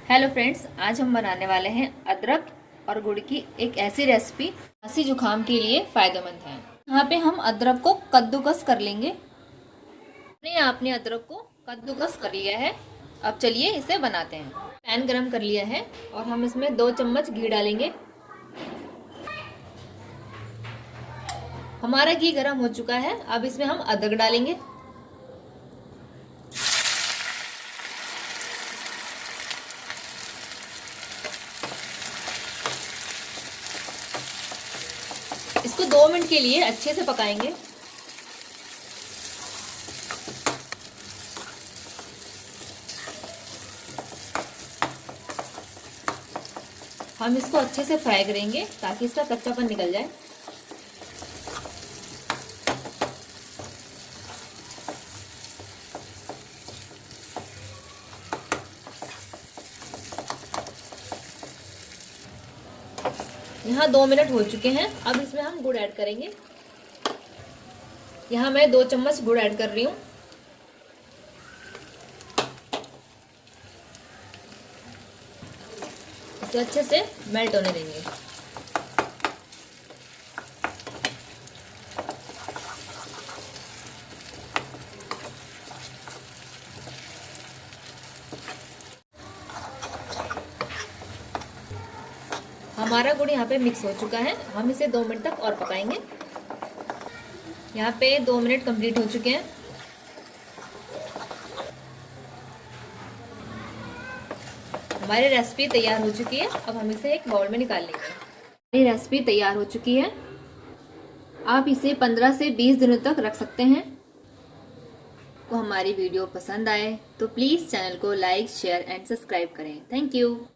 Hello friends, आज हम बनाने वाले हैं अदरक और गुड़ की एक ऐसी रेसिपी खांसी जुकाम के लिए फायदेमंद है। यहाँ पे हम अदरक को कद्दूकस कर लेंगे। आपने अदरक को कद्दूकस कर लिया है। अब चलिए इसे बनाते हैं। पैन गरम कर लिया है और हम इसमें 2 चम्मच घी डालेंगे। हमारा घी गरम हो चुका है। अब इसमें हम अदरक डालेंगे। इसको 2 मिनट के लिए अच्छे से पकाएंगे। हम इसको अच्छे से फ्राई करेंगे ताकि इसका कच्चापन निकल जाए। यहाँ 2 मिनट हो चुके हैं। अब इसमें हम गुड़ ऐड करेंगे। यहाँ मैं 2 चम्मच गुड़ ऐड कर रही हूँ। इसे अच्छे से मेल्ट होने देंगे। हमारा गुड़ यहाँ पे मिक्स हो चुका है। हम इसे 2 मिनट तक और पकाएंगे। यहाँ पे 2 मिनट कंप्लीट हो चुके हैं। हमारी रेसिपी तैयार हो चुकी है। अब हम इसे एक बाउल में निकाल लेंगे। हमारी रेसिपी तैयार हो चुकी है। आप इसे 15 से 20 दिनों तक रख सकते हैं। तो हमारी वीडियो पसंद आए तो प्लीज़ चैनल को लाइक, शेयर एंड सब्सक्राइब करें। Thank you.